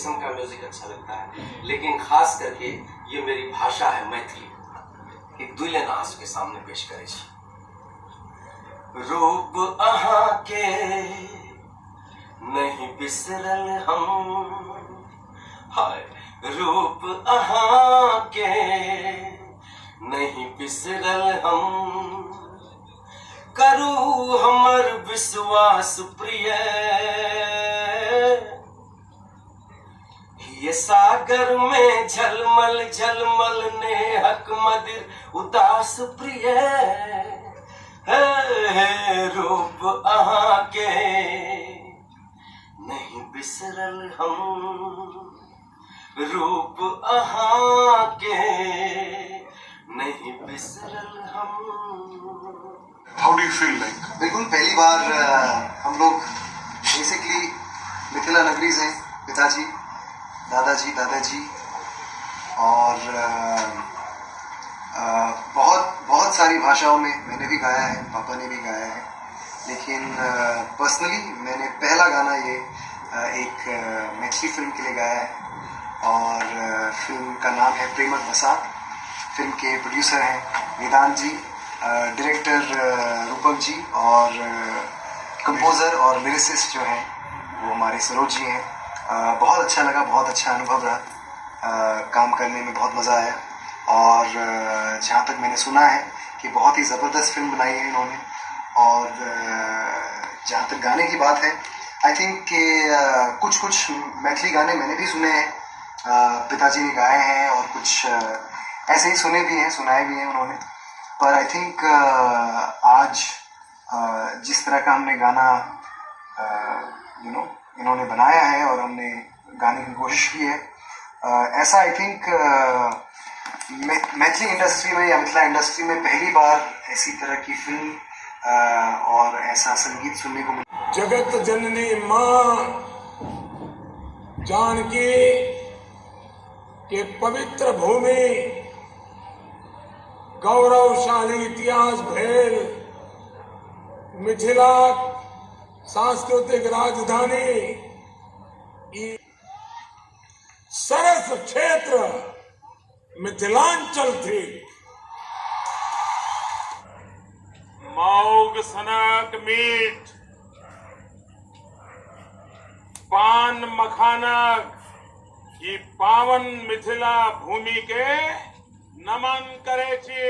किस्म का म्यूजिक अच्छा लगता है, लेकिन खास करके ये मेरी भाषा है मैथिली। एक दुल्हन आंसू के सामने पेश करे छी। रूप अहाँ के नहीं बिसरल हम, हाय रूप अहाँ के नहीं बिसरल हम, करू हमर विश्वास प्रिय, ये सागर में झलमल झलमल नेहक मदिर उदास प्रिय, है रूप अहाँ के नहीं बिसरल हम, रूप अहाँ के नहीं बिसरल हम। How do you feel like? बिल्कुल पहली बार हम लोग बेसिकली मिथिला नगरी से पिताजी, दादाजी और बहुत सारी भाषाओं में मैंने भी गाया है, पापा ने भी गाया है, लेकिन पर्सनली मैंने पहला गाना ये एक मैथिली फिल्म के लिए गाया है और फिल्म का नाम है प्रेमक बसात। फिल्म के प्रोड्यूसर हैं वेदांत जी, डायरेक्टर रूपक जी और कंपोज़र और लिरिसिस्ट जो हैं वो हमारे सरोज जी हैं। बहुत अच्छा लगा, बहुत अच्छा अनुभव रहा, काम करने में बहुत मज़ा आया और जहाँ तक मैंने सुना है कि बहुत ही ज़बरदस्त फिल्म बनाई है इन्होंने। और जहाँ तक गाने की बात है, आई थिंक कि कुछ मैथिली गाने मैंने भी सुने हैं, पिताजी ने गाए हैं और कुछ ऐसे ही सुने भी हैं, सुनाए भी हैं उन्होंने। पर आई थिंक आज जिस तरह का हमने गाना इन्होंने बनाया है और हमने गाने की कोशिश की है, ऐसा आई थिंक मैथिली इंडस्ट्री में या मिथिला इंडस्ट्री में पहली बार ऐसी तरह की फिल्म और ऐसा संगीत सुनने को मिला। जगत जननी माँ जानकी के पवित्र भूमि, गौरवशाली इतिहास भेल मिथिला सांस्कृतिक राजधानी सरस क्षेत्र मिथिलांचल थी। मौग सनक मीठ, पान मखानक ई पावन मिथिला भूमि के नमन करे छी।